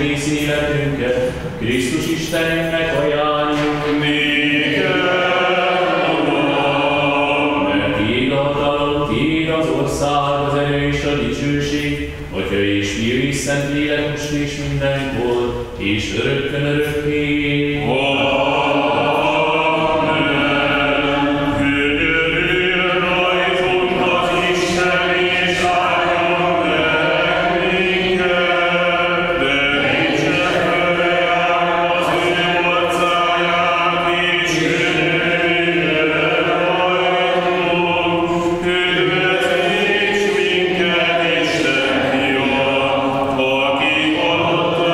egész életünket Krisztus Istenünknek ajánljuk. Néked adom. Mert tiéd a hatalom, tiéd az ország, az erő és a dicsőség, Atya és Fiú és Szentlélek most és mindenkor, és örökkön örökké. Aki halottain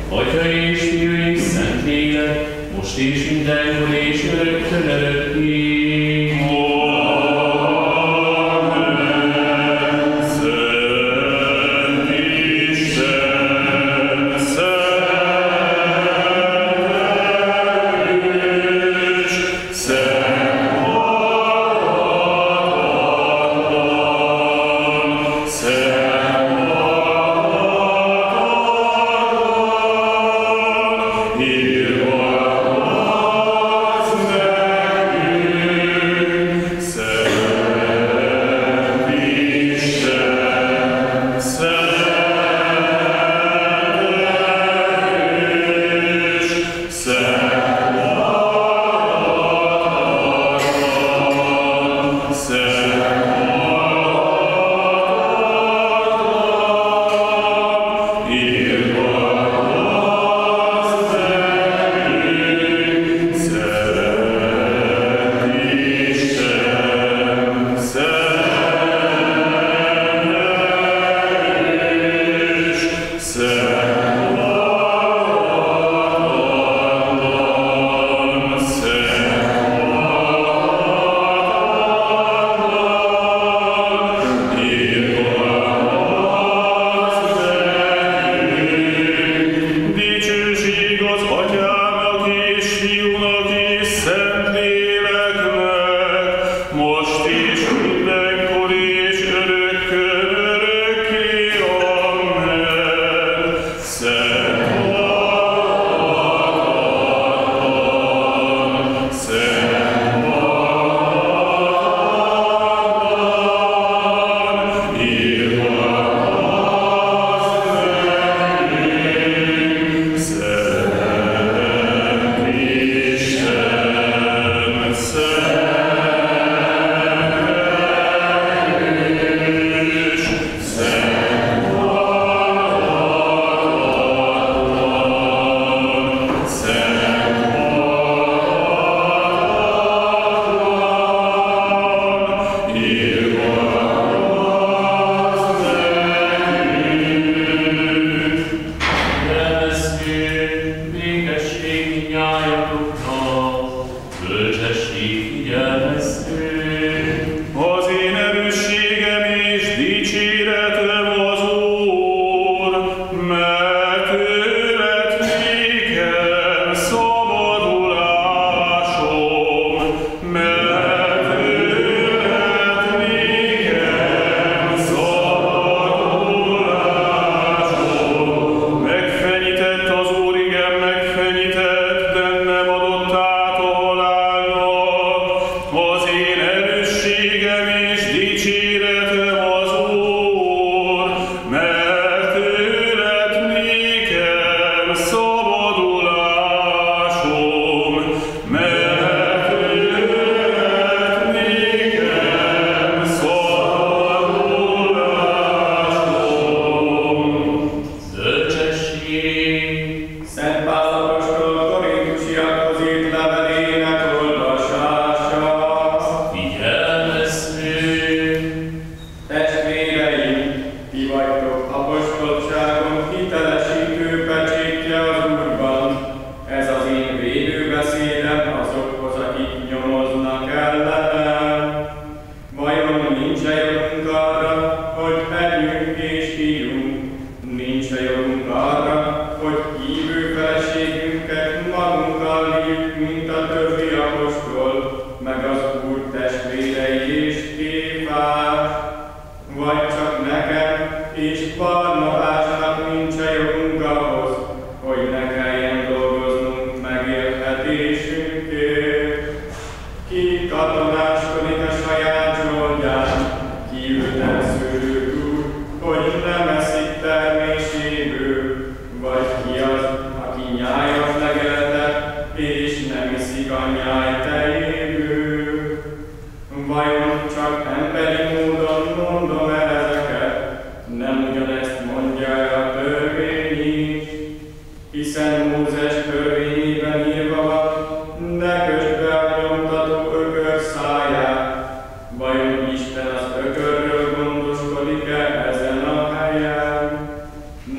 Atya és Fiú és Szentlélek, most és mindenkor és örökkön örökké.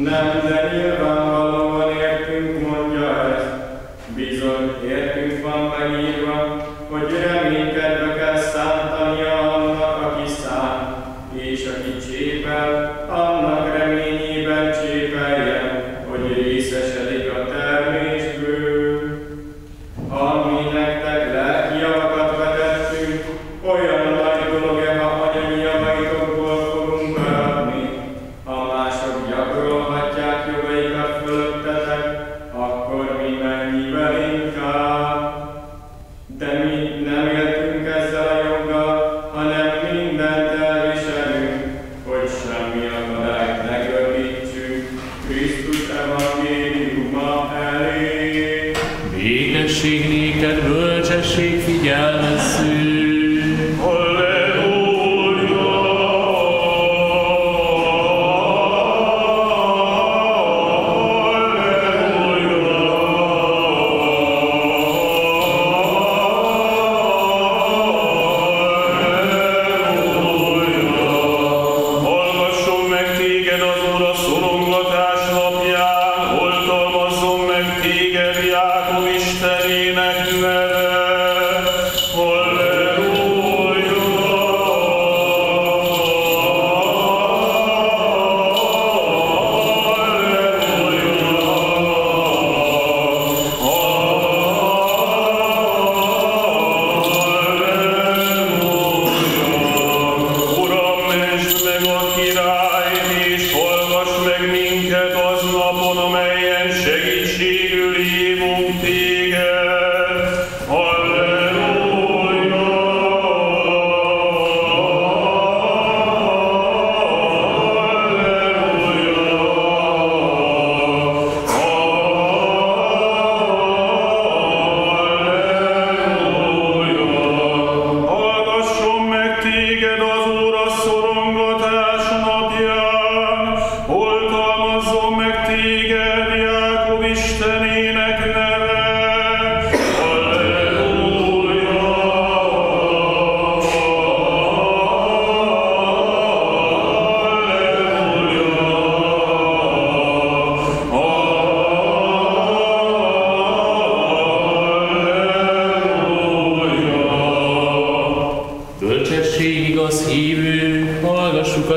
Nem, de nyilvánvalóan elé. Békesség néked, bölcsesség, figyelmezzük.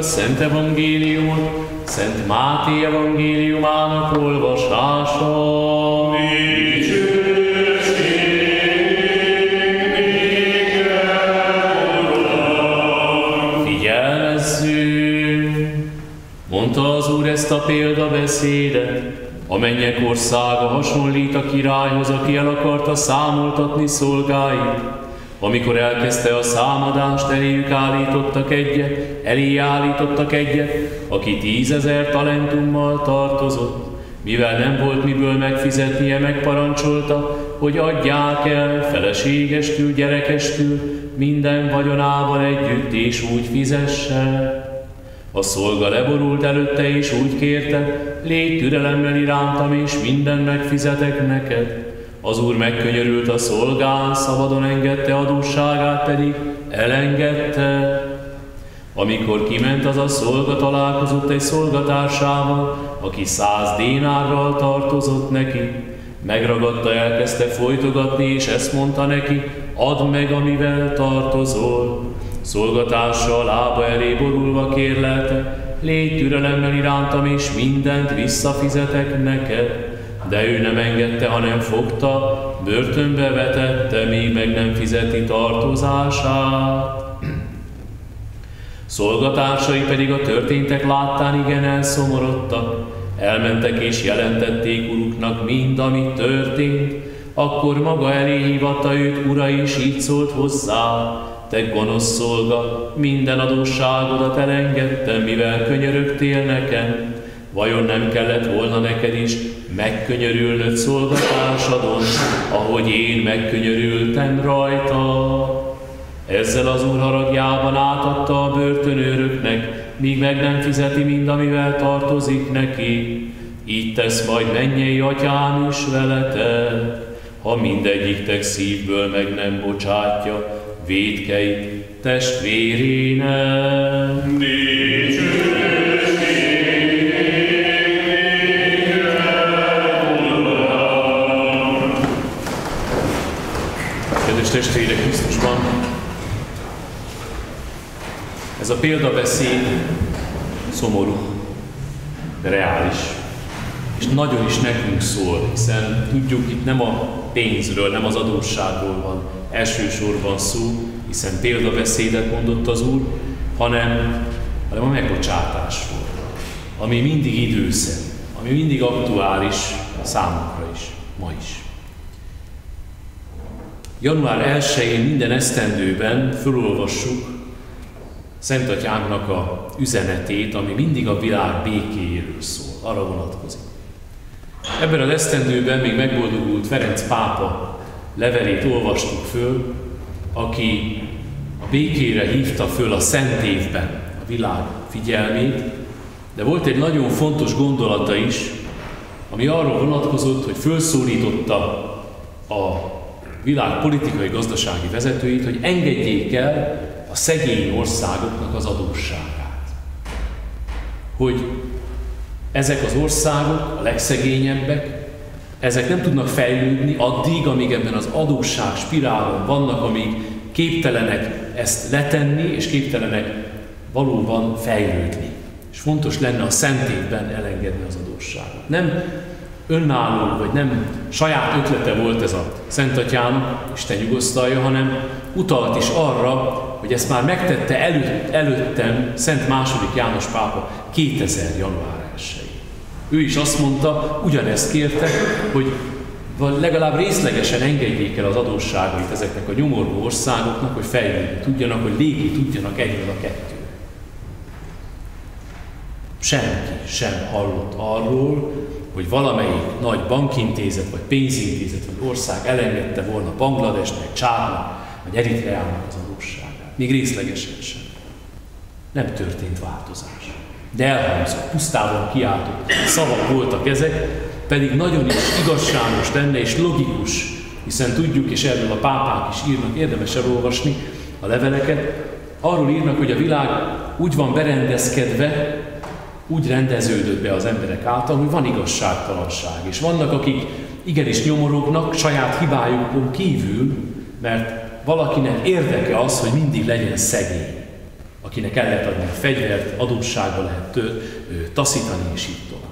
Szent Evangéliumot, Szent Máté evangéliumának olvasása. Figyelmezzünk! Mondta az Úr ezt a példabeszédet: a mennyek országa hasonlít a királyhoz, aki el akarta számoltatni szolgáit. Amikor elkezdte a számadást, elé állítottak egyet, aki 10 000 talentummal tartozott. Mivel nem volt miből megfizetnie, megparancsolta, hogy adják el feleségestül, gyerekestül, minden vagyonával együtt, és úgy fizesse. A szolga leborult előtte, és úgy kérte: légy türelemmel irántam, és mindent megfizetek neked. Az úr megkönyörült a szolgán, szabadon engedte, adósságát pedig elengedte. Amikor kiment az a szolga, találkozott egy szolgatársával, aki 100 dénárral tartozott neki. Megragadta, elkezdte folytogatni, és ezt mondta neki: add meg, amivel tartozol. Szolgatársa a lába elé borulva kérlelte: légy türelemmel irántam, és mindent visszafizetek neked. De ő nem engedte, hanem fogta, börtönbe vetette, míg meg nem fizeti tartozását. Szolgatársai pedig a történtek láttán igen elszomorodtak. Elmentek és jelentették uruknak mind, ami történt. Akkor maga elé hívatta őt ura, és így szólt hozzá: te gonosz szolga, minden adósságodat elengedtem, mivel könyörögtél nekem. Vajon nem kellett volna neked is megkönyörülnöd szolgatársadon, ahogy én megkönyörültem rajta? Ezzel az úr haragjában átadta a börtönőröknek, míg meg nem fizeti mind, amivel tartozik neki. Így tesz majd mennyei atyám is veletek, ha mindegyiktek szívből meg nem bocsátja vétkeit testvérének. Kedves testvérek Krisztusban, ez a példabeszéd szomorú, de reális, és nagyon is nekünk szól, hiszen tudjuk, itt nem a pénzről, nem az adósságról van elsősorban szó, hiszen példabeszédet mondott az Úr, hanem a megbocsátásról, ami mindig időszerű, ami mindig aktuális számunkra is, ma is. Január 1-én minden esztendőben felolvassuk Szent Atyánknak a üzenetét, ami mindig a világ békéjéről szól, arra vonatkozik. Ebben az esztendőben még megboldogult Ferenc pápa levelét olvastuk föl, aki a békére hívta föl a Szent Évben a világ figyelmét, de volt egy nagyon fontos gondolata is, ami arról vonatkozott, hogy felszólította a világ politikai-gazdasági vezetőit, hogy engedjék el a szegény országoknak az adósságát. Hogy ezek az országok, a legszegényebbek, ezek nem tudnak fejlődni addig, amíg ebben az adósság spirálon vannak, amíg képtelenek ezt letenni, és képtelenek valóban fejlődni. És fontos lenne a Szent Évben elengedni az adósságot. Nem önálló, vagy nem saját ötlete volt ez a Szent Atyának, Isten nyugosztalja, hanem utalt is arra, hogy ezt már megtette előttem Szent II. János pápa 2000. január 1-én. Ő is azt mondta, ugyanezt kérte, hogy legalább részlegesen engedjék el az adósságait ezeknek a nyomorgó országoknak, hogy fejlődni tudjanak, hogy lépni tudjanak egyről a kettőre. Senki sem hallott arról, hogy valamelyik nagy bankintézet, vagy pénzintézet, vagy ország elengedte volna Bangladesnek, Csádnak, vagy Eritreának az adósságát. Még részlegesen sem. Nem történt változás. De elhangzott, pusztában kiáltott szavak voltak ezek, pedig nagyon is igazságos lenne és logikus, hiszen tudjuk, és erről a pápák is írnak, érdemes elolvasni a leveleket, arról írnak, hogy a világ úgy van berendezkedve, úgy rendeződött be az emberek által, hogy van igazságtalanság, és vannak, akik igenis nyomorognak saját hibájukon kívül, mert valakinek érdeke az, hogy mindig legyen szegény, akinek el lehet adni a fegyvert, adósságba lehet taszítani, és így tovább.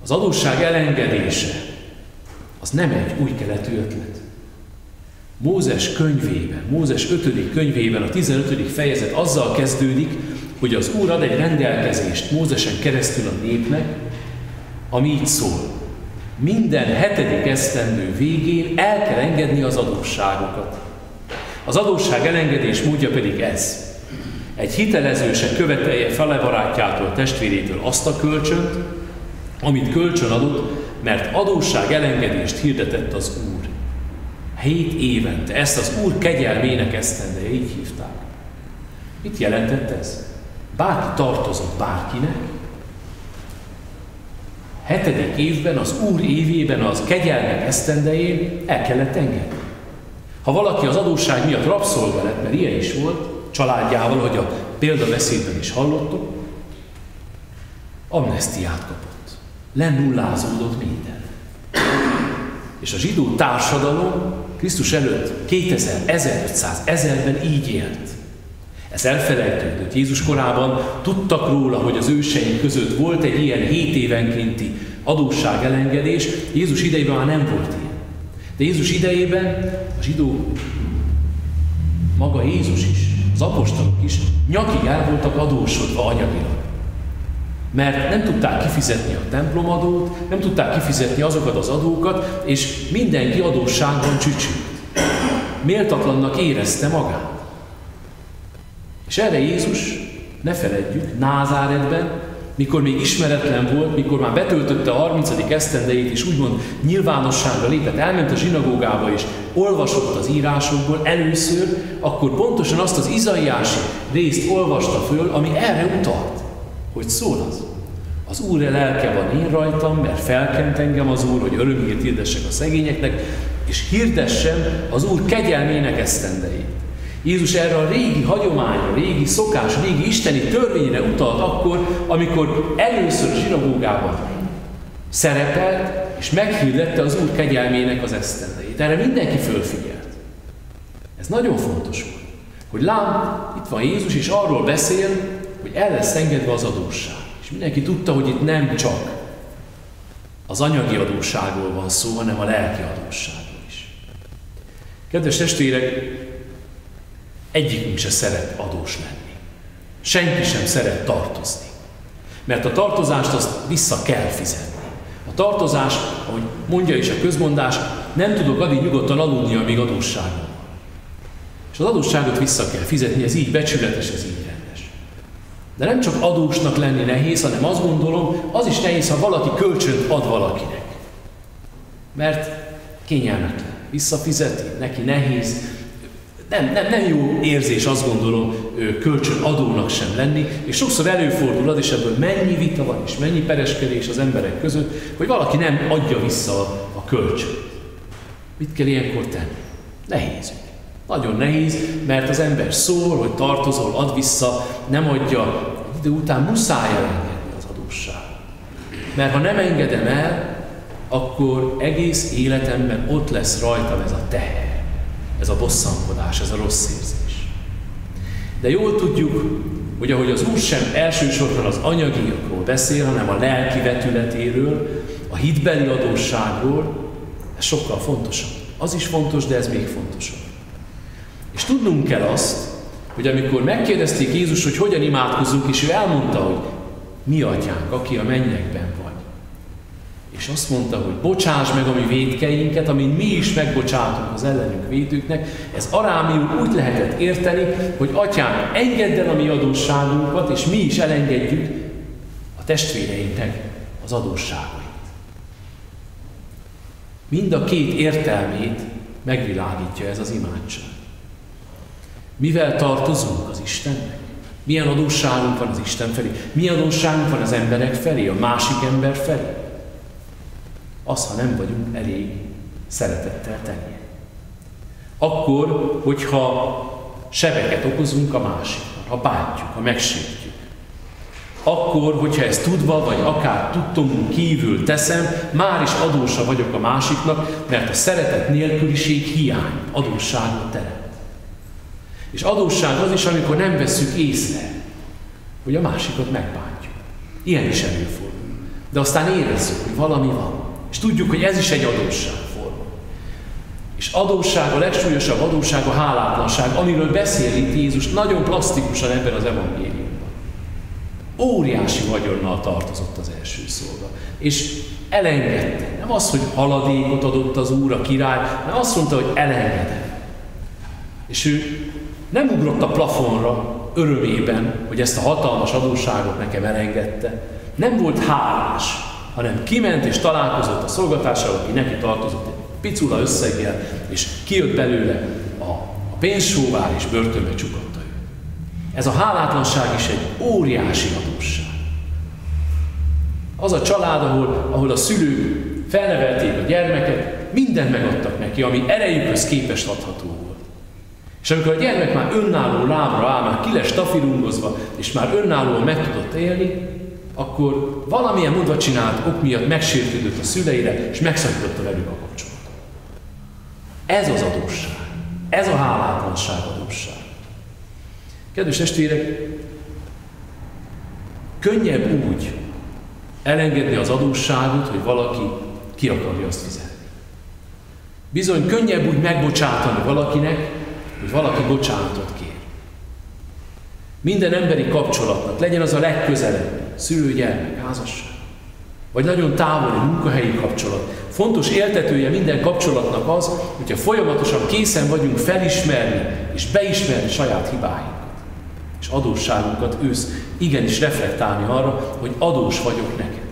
Az adósság elengedése az nem egy új keletű ötlet. Mózes könyvében, Mózes 5. könyvében a 15. fejezet azzal kezdődik, hogy az Úr ad egy rendelkezést Mózesen keresztül a népnek, ami így szól. Minden 7. esztendő végén el kell engedni az adósságokat. Az adósság elengedés módja pedig ez. Egy hitelező se követelje fele barátjától, testvérétől azt a kölcsönt, amit kölcsön adott, mert adósság elengedést hirdetett az Úr. 7 évente. Ezt az Úr kegyelmének esztendeje, így hívták. Mit jelentett ez? Bárki tartozott bárkinek, 7. évben, az Úr évében, az kegyelmek esztendején el kellett engedni. Ha valaki az adósság miatt rabszolga lett, mert ilyen is volt, családjával, hogy a példabeszédben is hallottuk, amnesztiát kapott. Lenullázódott minden. És a zsidó társadalom Krisztus előtt 2000, 1500, 1000-ben így élt. Ez elfelejtődött. Jézus korában tudtak róla, hogy az őseink között volt egy ilyen 7 évenkénti adósság elengedés. Jézus idejében már nem volt ilyen. De Jézus idejében a zsidó, maga Jézus is, az apostolok is nyakig el voltak adósodva anyagilag. Mert nem tudták kifizetni a templomadót, nem tudták kifizetni azokat az adókat, és mindenki adósságban csücsült. Méltatlannak érezte magát. És erre Jézus, ne feledjük, Názáretben, mikor még ismeretlen volt, mikor már betöltötte a 30. esztendejét, és úgymond nyilvánosságra lépett, elment a zsinagógába, és olvasott az írásokból először, akkor pontosan azt az izaiási részt olvasta föl, ami erre utalt. Hogy szól az? Az Úr lelke van én rajtam, mert felkent engem az Úr, hogy örömhírt hirdessek a szegényeknek, és hirdessem az Úr kegyelmének esztendejét. Jézus erre a régi hagyományra, régi szokás, régi isteni törvényre utalt akkor, amikor először a zsinagógában szerepelt, és meghirdette az Úr kegyelmének az esztendejét. Erre mindenki fölfigyelt. Ez nagyon fontos volt, hogy lám, itt van Jézus, és arról beszél, hogy el lesz engedve az adósság. És mindenki tudta, hogy itt nem csak az anyagi adósságról van szó, hanem a lelki adósságról is. Kedves testvérek, egyikünk se szeret adós lenni. Senki sem szeret tartozni. Mert a tartozást azt vissza kell fizetni. A tartozás, ahogy mondja is a közmondás, nem tudok addig nyugodtan aludni, amíg adósságom van. És az adósságot vissza kell fizetni, ez így becsületes, ez így rendes. De nem csak adósnak lenni nehéz, hanem azt gondolom, az is nehéz, ha valaki kölcsönt ad valakinek. Mert kényelmetlen, visszafizeti, neki nehéz. Nem jó érzés, azt gondolom, kölcsön adónak sem lenni, és sokszor előfordul az, és ebből mennyi vita van, és mennyi pereskedés az emberek között, hogy valaki nem adja vissza a kölcsönt. Mit kell ilyenkor tenni? Nehéz. Nagyon nehéz, mert az ember szól, hogy tartozol, add vissza, nem adja, de után muszáj elengedni az adósságot. Mert ha nem engedem el, akkor egész életemben ott lesz rajtam ez a teher, ez a bosszankodás, ez a rossz érzés. De jól tudjuk, hogy ahogy az Úr sem elsősorban az anyagiakról beszél, hanem a lelki vetületéről, a hitbeli adósságról, ez sokkal fontosabb. Az is fontos, de ez még fontosabb. És tudnunk kell azt, hogy amikor megkérdezték Jézus, hogy hogyan imádkozzunk, és ő elmondta, hogy mi atyánk, aki a mennyekben vagy. És azt mondta, hogy bocsáss meg a mi vétkeinket, amint mi is megbocsátunk az ellenünk védőknek. Ez arámiul úgy lehetett érteni, hogy atyánk, engedd el a mi adósságunkat, és mi is elengedjük a testvéreinknek az adósságait. Mind a két értelmét megvilágítja ez az imádság. Mivel tartozunk az Istennek? Milyen adósságunk van az Isten felé? Milyen adósságunk van az emberek felé, a másik ember felé? Az, ha nem vagyunk elég szeretettel tenni. Akkor, hogyha sebeket okozunk a másiknak, ha bántjuk, ha megsértjük. Akkor, hogyha ezt tudva, vagy akár tudtomunk kívül teszem, már is adósa vagyok a másiknak, mert a szeretet nélküliség hiány, adósságot teremt. És adósság az is, amikor nem vesszük észre, hogy a másikat megbántjuk. Ilyen is előfordul. De aztán érezzük, hogy valami van. És tudjuk, hogy ez is egy adósságforma. És adósság, a legsúlyosabb adósság a hálátlanság, amiről beszél itt Jézus nagyon plastikusan ebben az evangéliumban. Óriási vagyonnal tartozott az első szolga. És elengedte. Nem az, hogy haladékot adott az Úr, a király, hanem azt mondta, hogy elengedem. És ő nem ugrott a plafonra örömében, hogy ezt a hatalmas adósságot nekem elengedte. Nem volt hálás, hanem kiment és találkozott a szolgatással, aki neki tartozott egy picula összeggel, és kijött belőle a pénzsóvár, és börtönbe csukatta őt. Ez a hálátlanság is egy óriási adósság. Az a család, ahol a szülők felnevelték a gyermeket, mindent megadtak neki, ami erejükhöz képest adható volt. És amikor a gyermek már önálló lábra áll, már ki lesz stafirungozva, és már önállóan meg tudott élni, akkor valamilyen módon csinált ok miatt megsértődött a szüleire, és megszakította velük a kapcsolatot. Ez az adósság. Ez a hálátlanság adósság. Kedves testvérek, könnyebb úgy elengedni az adósságot, hogy valaki ki akarja azt fizetni. Bizony könnyebb úgy megbocsátani valakinek, hogy valaki bocsánatot kér. Minden emberi kapcsolatnak, legyen az a legközelebb, szülő-gyermek, házasság, vagy nagyon távoli munkahelyi kapcsolat. Fontos éltetője minden kapcsolatnak az, hogyha folyamatosan készen vagyunk felismerni és beismerni saját hibáinkat. És adósságunkat igenis reflektálni arra, hogy adós vagyok neked.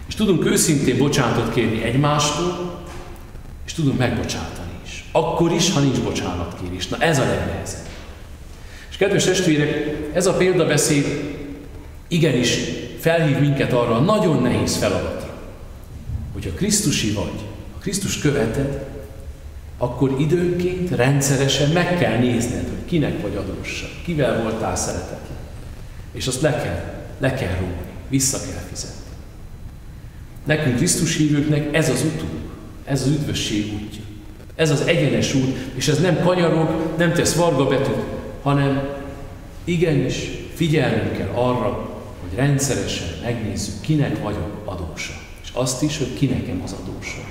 És tudunk őszintén bocsánatot kérni egymástól, és tudunk megbocsátani is. Akkor is, ha nincs bocsánatkérés. Na ez a legnehezebb. És kedves testvérek, ez a példabeszéd igenis felhív minket arra a nagyon nehéz feladatra, hogy ha Krisztusi vagy, ha Krisztus követed, akkor időnként rendszeresen meg kell nézned, hogy kinek vagy adósság, kivel voltál szeretetlen. És azt le kell róni, vissza kell fizetni. Nekünk Krisztus hívőknek ez az utunk, ez az üdvösség útja. Ez az egyenes út, és ez nem kanyarog, nem tesz vargabetűt, hanem igenis figyelnünk kell arra, hogy rendszeresen megnézzük, kinek vagyok adósa. És azt is, hogy ki nekem az adósa.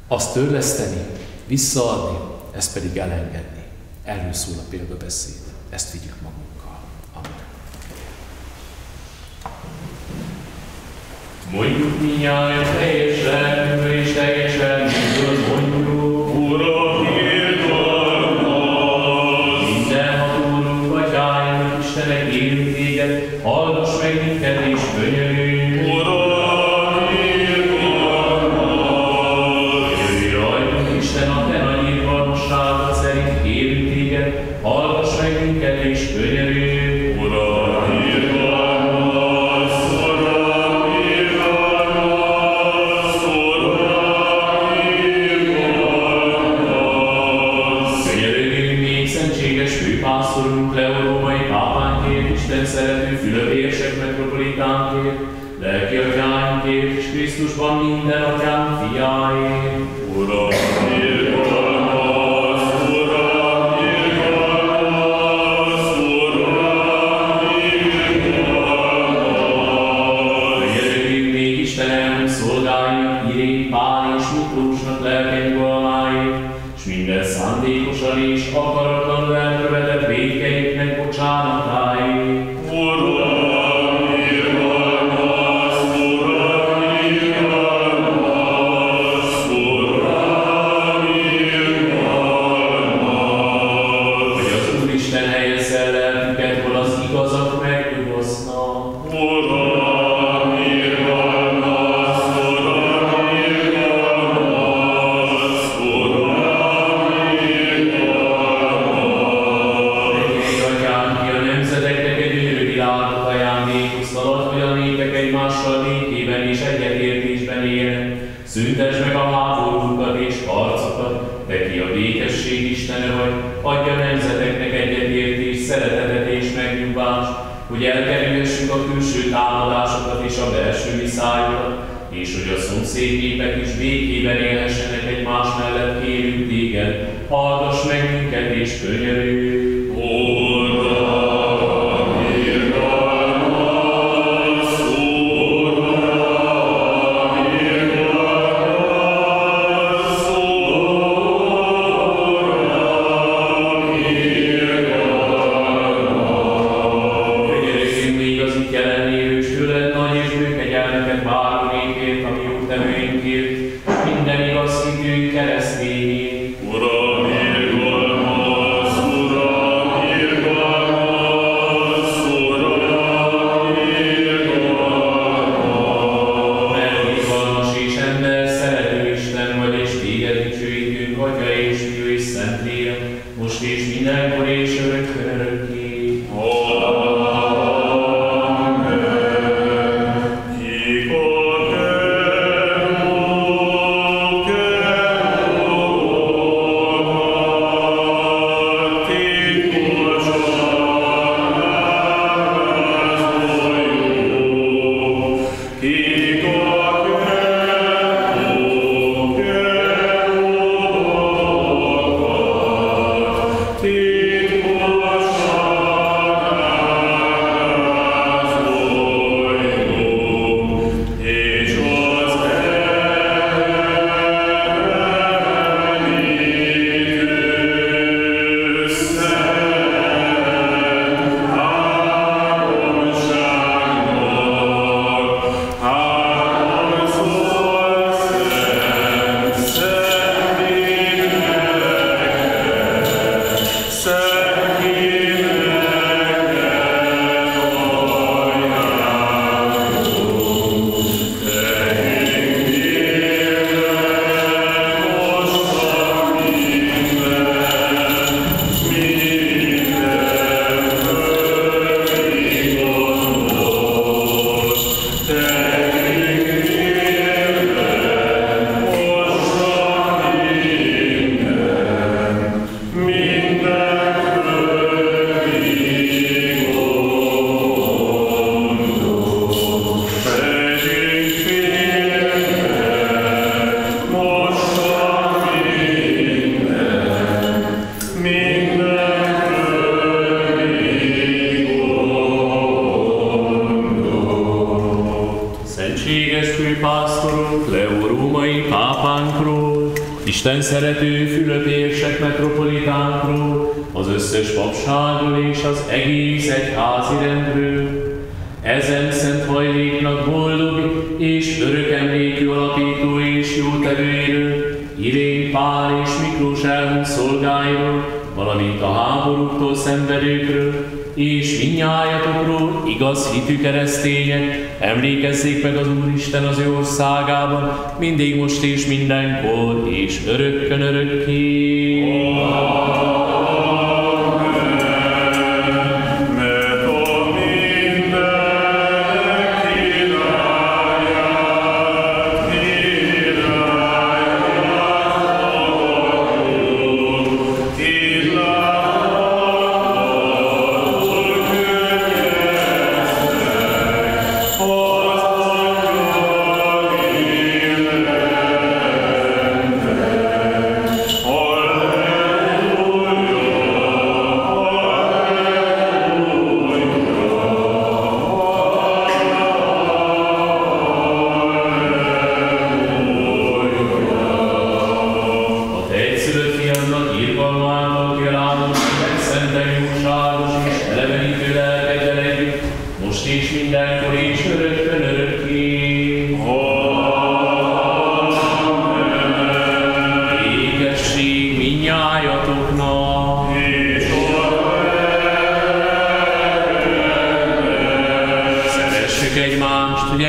Azt törleszteni, visszaadni, ezt pedig elengedni. Erről szól a példabeszéd. Ezt vigyük magunkkal. Amen. Mondjuk mindnyájan teljes lelkünkből és teljes lelkünkből mondjuk, Uram, írd orrhoz! Mindenható Urunk, Atyáink, Istenek, élünk Krisztusban minden atyám fiáért. Uram, irgalmaz, Uram, irgalmaz, Uram, irgalmaz. Könyörögjünk még Istenem, szolgáljunk Irén, Pál és Miklósnak lelkeink valláért, s minden szándékosan és akaratlanul elkövetett vétkeiknek bocsánatáért. Uram, irgalmaz, Uram, irgalmaz, Uram, irgalmaz. Hogy az Úristen helyezze el lelküket, hol az igazak megnyugosznak. Uram, irgalmaz, Uram, irgalmaz, Uram, irgalmaz. Egy atyám, ki a nemzeteknek egy gyönyörű világot ajándékoztalat, hogy a népek egymással békében és egyetértésben élnek. Szüntesd meg a háborúkat és harcokat, te ki a békesség Istene vagy, adj a nemzeteknek egyetértés, szeretetet és megnyugvást, hogy elkerülhessük a külső támadásokat és a belső viszályokat, és hogy a szomszéd népek is békében élhessenek egymás mellett, kérünk téged, hallgass meg minket és könyörülj. Uram, irgalmaz, Uram, irgalmaz, Uram, irgalmaz. Könyörögjünk még az itt jelenlévő, s tőled nagy és bő kegyelmeket váró népért, a mi jótevőinkért, minden igaz hitünk keresztényért. Uram, irgalmaz, Uram, irgalmaz, Uram, irgalmaz. Mert irgalmas és ember szerető Isten vagy, és téged dicsőítünk, Atya és Fiú és Szentlélek, most és mindenkor és örökkön örökké. Isten szerető Fülöp-érsek metropolitánkról, az összes papságról és az egész egyházi rendről, ezen szent hajléknak boldog és örök emlékű alapító és jótevőiről, Irén, Pál és Miklós elhunyt szolgáiról, valamint a háborúktól szenvedőkről, és mindnyájatokról, igaz hitű keresztények, emlékezzék meg az Úristen az ő országában, mindig most és mindenkor, és örökkön örökké. Oh,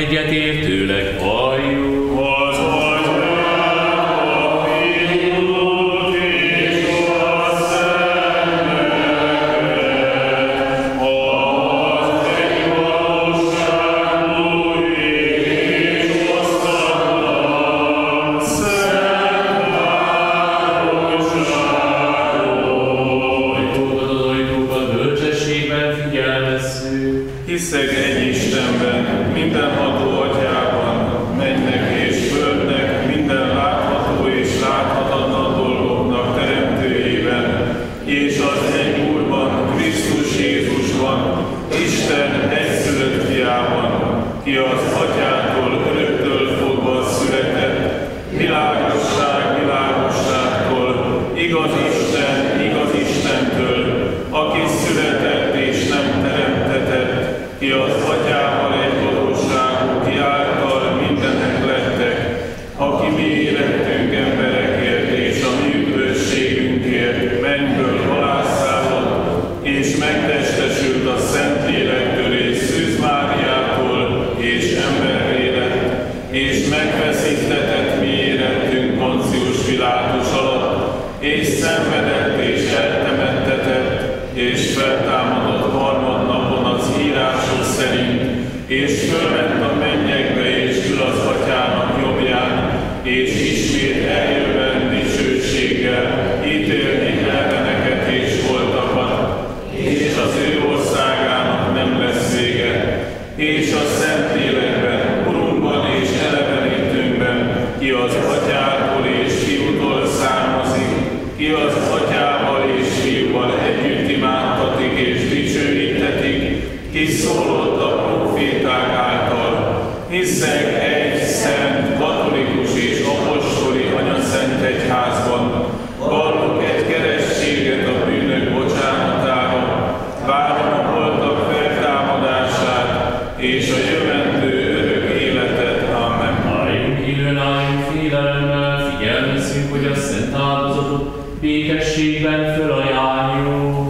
egyetértőleg halljuk. Az Atyának, Fiút és a Szentléleknek, az egy valóságú és osztatlan szent háromságról. Ajtókat bölcsességben figyelmezzük. Hiszek egy Istenben, mindenható Atyában, mennek és földnek, minden látható és láthatatlan dolgoknak teremtőjében, és az egy Úrban, Krisztus Jézusban, Isten egyszülött fiában, ki az Atyától öröktől fogva született, világosság világosságtól, igaz Istentől, aki született és nem teremtetett, ki az Atyával egy valóságú, ki által mindenek lettek, aki mi életünk emberekért és a mi üdvösségünkért mennyből alászállott, és megtestesült a Szentlélektől és Szűz Máriától, és emberré lett, és megfeszítetett mi érettünk Poncius Pilátus alatt, és szenvedett és eltemettetett, és feltámadott harmadnapon az írások szerint, és fölment a mennyekbe, és ül az Atyának jobbján, és ismét eljövend dicsőséggel ítélni elleneket és holtakat, és az ő országának nem lesz vége, és a Szentlélekben, Urunkban és elevenítőnkben, ki az Atyától és Fiútól származik, ki az Atyával és Fiúval együtt imádtatik és dicsőítetik, ki szólott a proféták által. Hiszek egy szent, katolikus és apostoli anyaszent egyházban, vallok egy keresztséget a bűnök bocsánatára, várom a holtak feltámadását és a jövendő örök életet. Amen. Álljunk élőn, álljunk félelemmel, figyelmezzünk, hogy a szent áldozatot békességben fölajánljuk.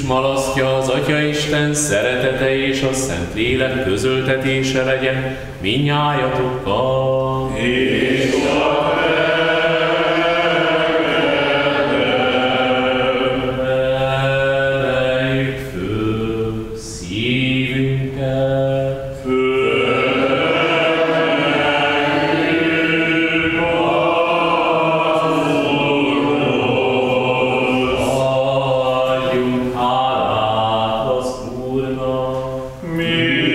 Malasztja az Atyaisten szeretete és a Szentlélek közöltetése legyen mindnyájatokkal. És a emeljük föl szívünket. Adjunk hálát az Úrnak. méltó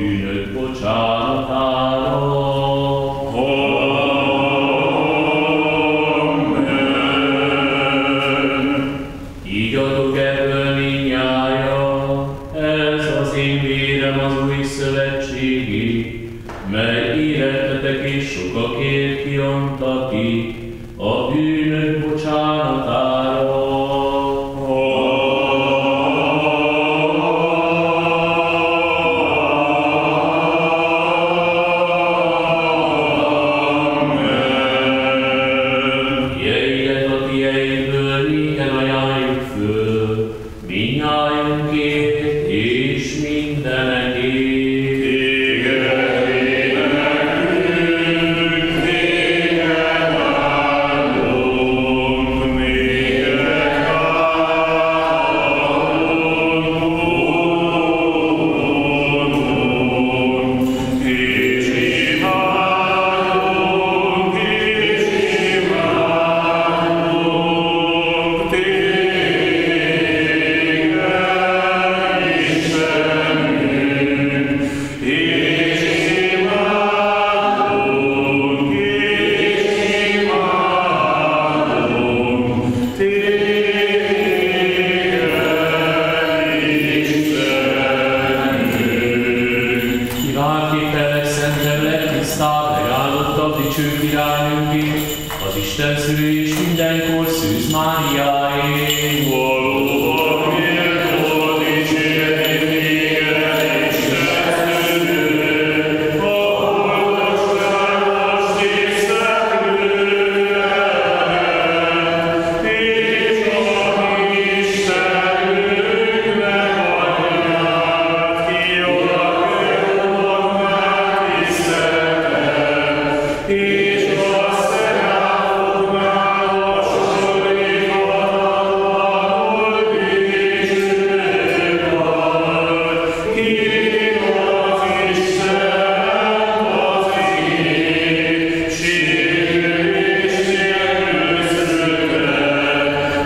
bűnök bocsánatára. Amen. Igyatok ebből mindnyájan, ez az én vérem az új szövetségé, mely életetek és sokakért kiontatik a bűnök bocsánatára. Jeidet a tieidből néken ajánljuk föl, mindnyájunkért és mindenekért. Kívánképpelek szentebbek, tisztább, megáldottabb, dicső királynőnkért, az Isten szülő és mindenkor Szűz Máriáért. Valóban méltó dicsérni téged, Isten szülő, magasságos tisztelőket, és a mi Istenünknek anyját, ki oda költ megtiszteltet, és a szeráfoknál a soríthatatlanul dicső vagy, ki az Isten az én, sírő és nélkülözőket,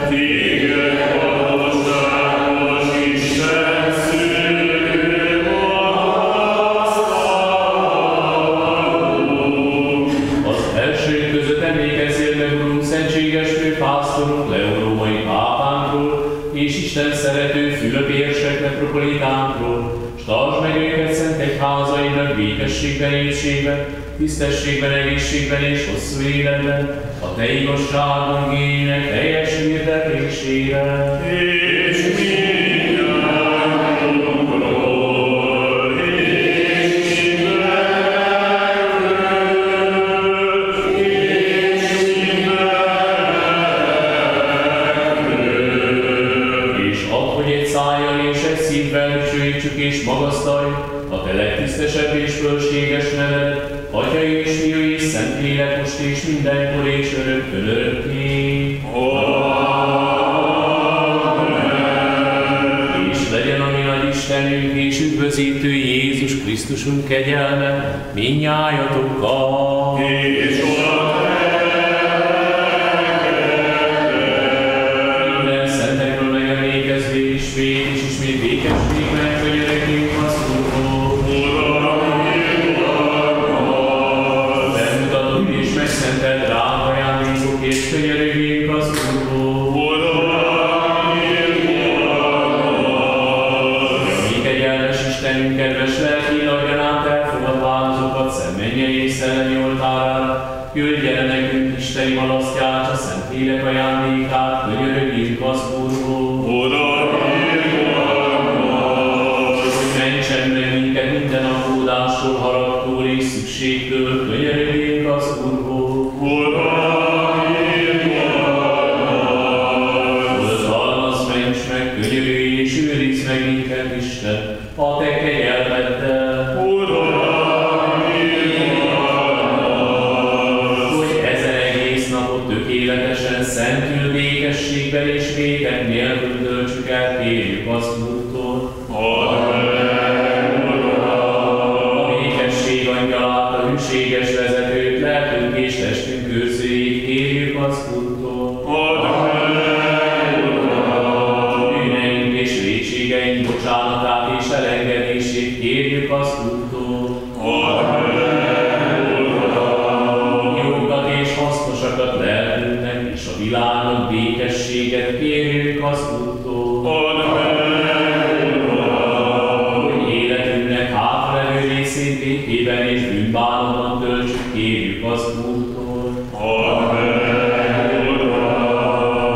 téged valóságos Isten szülő magasztalunk. Az elsők között emlékezzél meg, Urunk, szentséges főpásztorunk, Leó római pápánkról, és Isten szerető Fülöp érsek metropolitánkról, s tartsd meg őket szent egyházaidnak békességben, épségben, tisztességben, egészségben és hosszú életben, a te igazságunk ének teljes hirdetésére. És mindnyájunkról, és mindenekről, És add, hogy egy szájjal és egy szívvel dicsőítsük és magasztaljuk a te legtisztesebb és fölséges nevedet, Atya és Fiú és Szentlélek, most és mindenkor és örökkön örökké. Amen. És legyen a mi nagy Istenünk és üdvözítő Jézus Krisztusunk kegyelme mindnyájatokkal. És Minden szentekről megemlékezve ismét és ismét békességben könyörögjünk az Úrhoz. Bemutatott és megszentelt drága ajándékokért könyörögjünk az Úrhoz. Mi kegyelmes Istenünk, kedves lelki adja át elfogadt áldozokat szemmennyei és szellemi oltárára, küldj el nekünk isteni malasztját, a Szentlélek ajándékát, könyörögjünk az Úrhoz. Hogy mentsen meg minket minden aggódástól, haragtól és szükségtől, könyörögjünk az Úrhoz. Oltalmazd, ments meg, könyörülj és őrizd meg minket, Isten, a te kegyelmeddel. Hogy ezen egész napot tökéletesen, szentül békességben és vétek nélkül töltsük el, kérjük az Úrtól. A békesség angyalát, a hűséges vezetőt, lelkünk és testünk őrzőjét, kérjük az Úrtól. Bűneink és vétségeink bocsánatát és elengedését kérjük az Úrtól. Jókat és hasznosakat lelkünknek, és a világnak békességet kérjük az Úrtól. Hogy életünknek hátralevő részét békében és bűnbánatban töltsük, kérjük az Úrtól.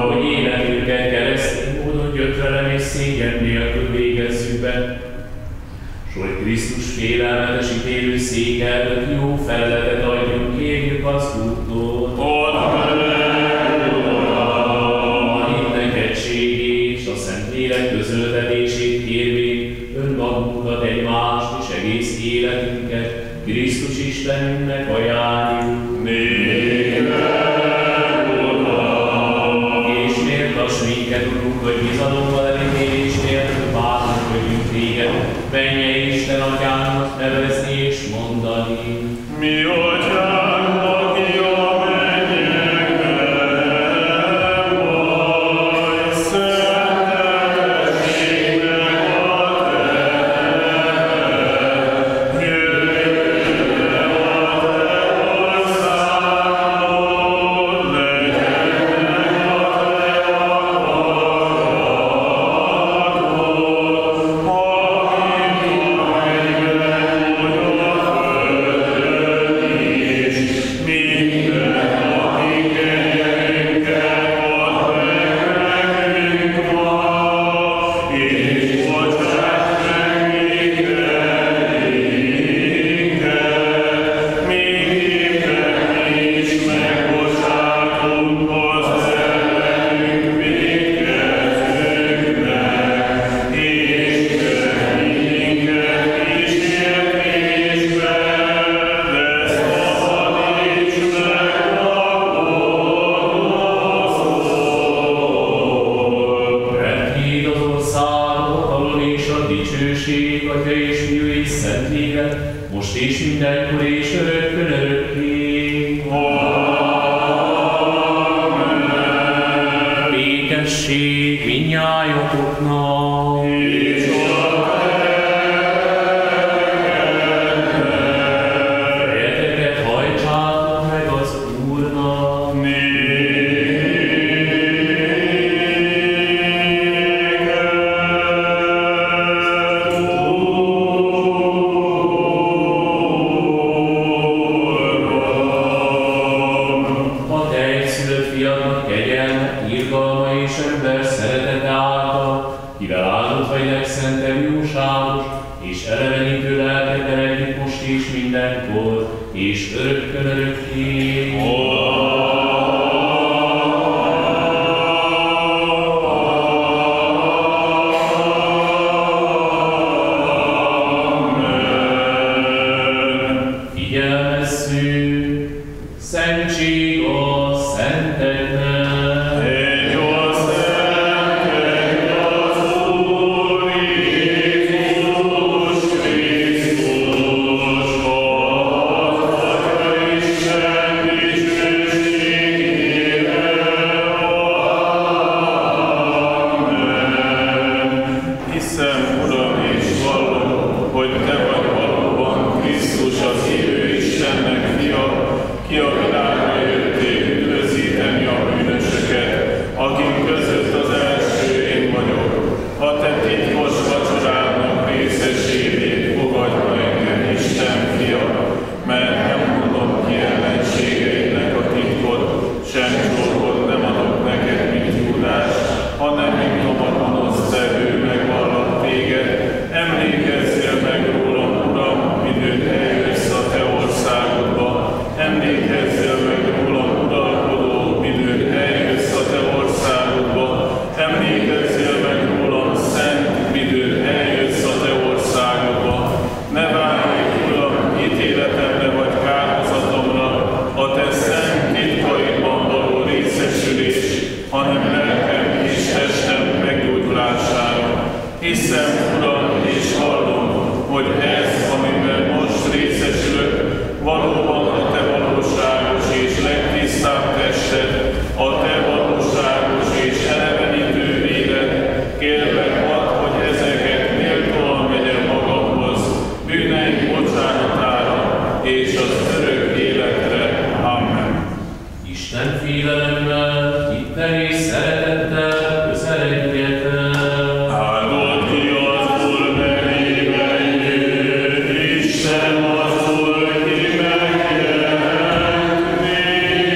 Hogy életünket keresztény módon gyötrelem és szégyen nélkül végezzük be, s hogy Krisztus félelmetes ítélő székeltet jó feleletet adjunk, kérjük az Úrtól. A hitnek egységét és a Szentlélek közöltetését kérvén önmagunkat, egymást és egész életünket Krisztus Istenünknek ajánljuk. És méltass minket, Urunk, hogy bizalommal elítélés nélkül bánkodjunk téged, mennyei Isten Atyának nevezni és mondani. Mi Atyánk, aki a mennyekben vagy, szenteltessék meg a te neved. Jöjjön el a te országod, legyen meg a te akaratod, amint a mennyben, úgy a földön is. Minden napi kenyerünket add meg nekünk ma, és bocsáss meg vétkeeinket, miképpen mi is megbocsátunk az ellenünk vétkezőknek, és ne vigy minket kísértésbe, de szabadíts meg a gonosztól. Rendhíd az ország, hatalom és a dicsőség, Atya és Fiú és Szentlélek, most és mindenkor és örökkön örökké. Amen. Békesség minnyájatoknak. És a Fejeteket hajtsátok meg az Úrnak. A te egyszülött fiadnak kegyelme, irgalma és ember szeretete által, kivel áldott vagy legszentebb jóságos, és elevenítő lelked együtt most és mindenkor, és örökkön örökké. Figyelmezzünk! Szentség a szenteknek! Egy a szentek az Úr Jézus Krisztus, az Atya Isten dicsősége, és az örök életre. Amen. Isten félelemmel, hittel és szeretettel közeledjetek. Áldott ki az Úr nevében jő, Isten az Úr, ki megjelent nékünk.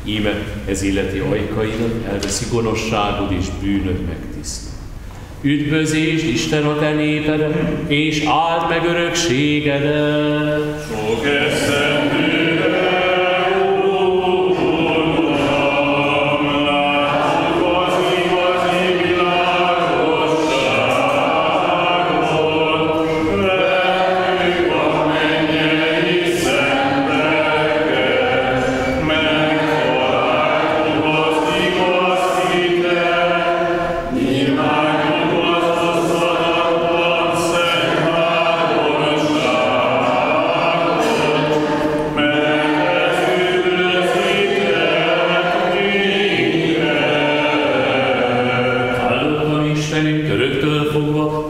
Íme ez illeti ajkaidat, elveszi gonoszságod és bűnöd megtisztul. Üdvözítsd Isten a te népedet, és áld meg örökségedet. Sok eszeműre, Uram, lássuk az igaz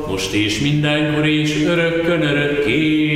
most és mindenkor és örökkön örökké.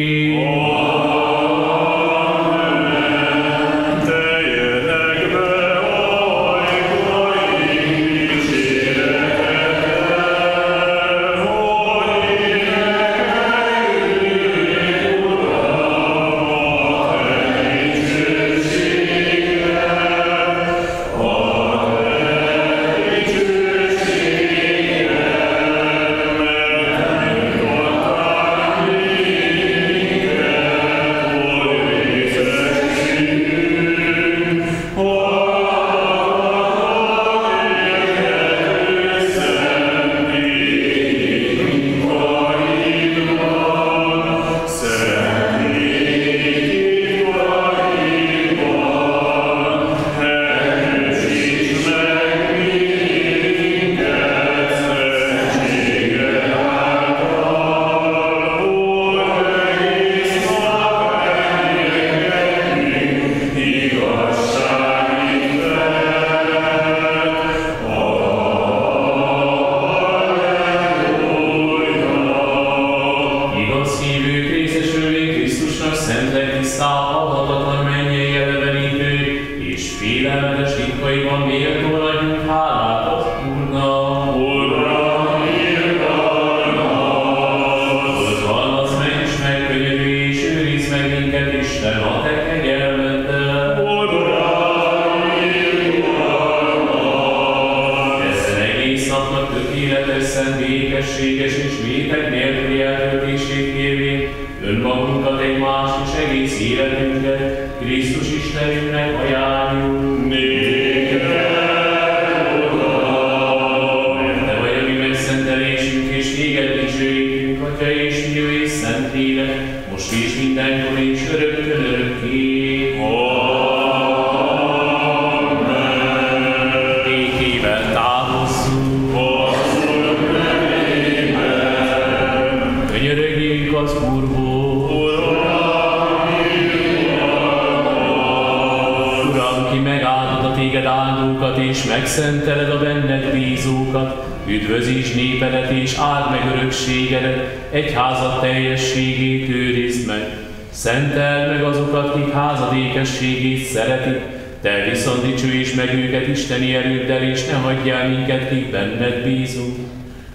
Megszenteled a benned bízókat, üdvözíts népedet és áld meg örökségedet, egyházad teljességét őrizd meg. Szenteld meg azokat, kik házad ékességét szeretik, te viszont dicsőíts meg őket isteni erőddel, és ne hagyjál minket, kik benned bízunk.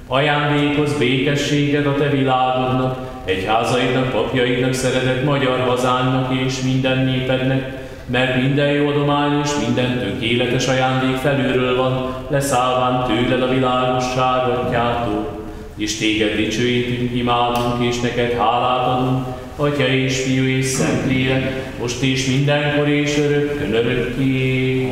Ajándékozz békességet a te világodnak, egyházaidnak, papjaidnak, szeretett magyar hazánknak és minden népednek, mert minden jó adomány és minden tökéletes ajándék felülről van, leszállván tőled a világosság atyától. És téged dicsőítünk, imádunk, és neked hálát adunk, Atya és Fiú és Szentlélek, most és mindenkor és örökkön örökké.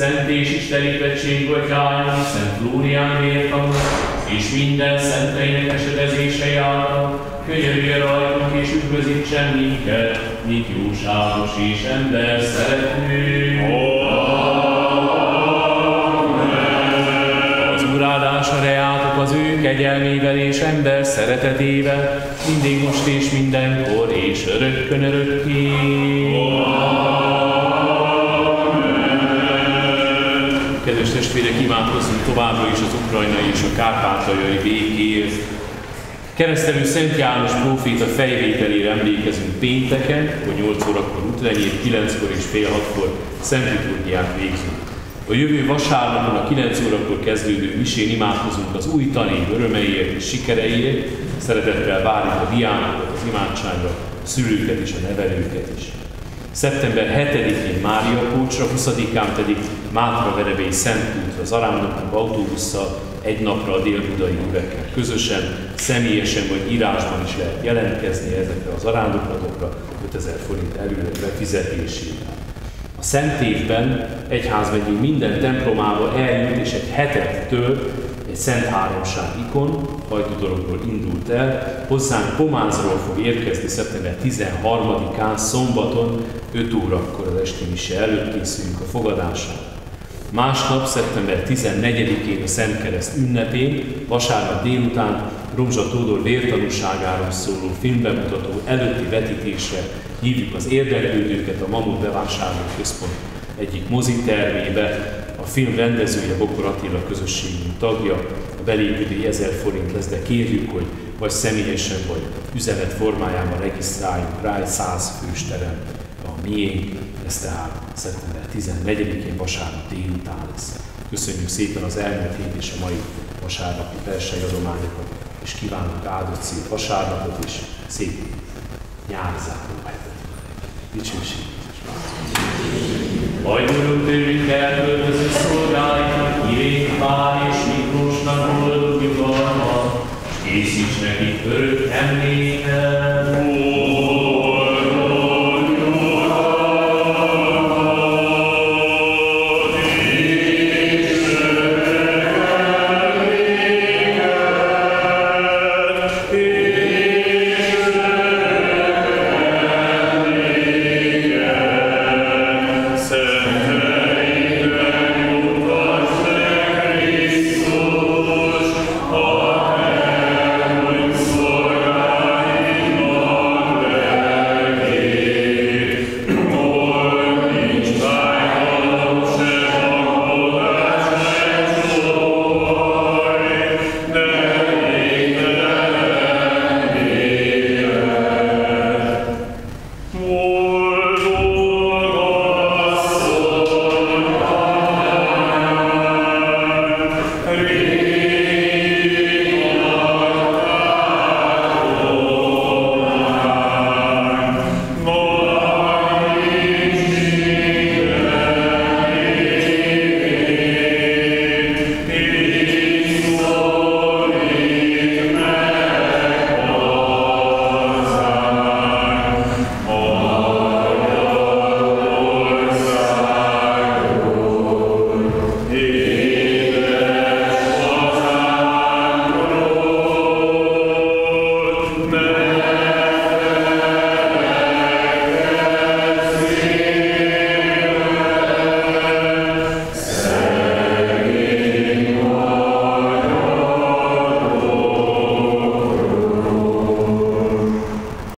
Szent és istenítetség atyának, Szent Flórián vértanúnak, és minden szenteinek esedezései által, könyörülj rajtunk és üdvözítsen minket, mint jóságos és ember szerető. Az Úr áldása reátok az ő kegyelmével és ember szeretetével, mindig most és mindenkor és örökkön örökké. imádkozzunk továbbra is az ukrajnai és a kárpátaljai békéért. Keresztelő Szent János próféta fejvételére emlékezünk pénteken, hogy 8 órakor útlenyét, 9-kor és fél 6-kor Szent Liturgiát végzünk. A jövő vasárnapon a 9 órakor kezdődő misén imádkozunk az új tanév örömeiért és sikereiért. Szeretettel várjuk a diákokat az imádságra, a szülőket és a nevelőket is. Szeptember 7-én Mária Kócsra, 20-án pedig Mátra-Verebély Szent Útra zarándokunk autóbusszal, egy napra a dél-budai üvekkel közösen, személyesen vagy írásban is lehet jelentkezni ezekre az arándoklatokra 5000 forint előre befizetésével. A Szent Évben egyházmegyénk minden templomába eljut és egy hetet tölt egy Szent Háromság ikon, Hajdúdorogról indult el, hozzánk Pomázról fog érkezni szeptember 13-án, szombaton, 5 órakor az esti mise előtt készülünk a fogadására. Másnap, szeptember 14-én a Szent Kereszt ünnepén, vasárnap délután Romzsa Tódor vértanúságáról szóló filmbemutató előtti vetítésre hívjuk az érdeklődőket a Mamut Bevásárló Központ egyik mozitermébe. A film rendezője Bokor Attila közösségünk tagja, a belépődíj 1000 forint lesz, de kérjük, hogy vagy személyesen, vagy üzenet formájában regisztráljuk rá, egy 100 fős terem a miénk, ez tehát szeptember 14-én vasárnap délután lesz. Köszönjük szépen az elmúlt hét és a mai vasárnapi persei adományokat, és kívánunk áldott szép vasárnapot és szép nyári záróhetet. Dicsőség! Ajgurunk tőlünk elköltöző szolgáinak, Irén, Pál és Miklósnak boldog jutalmat, és készíts nekik örök emléket. Oh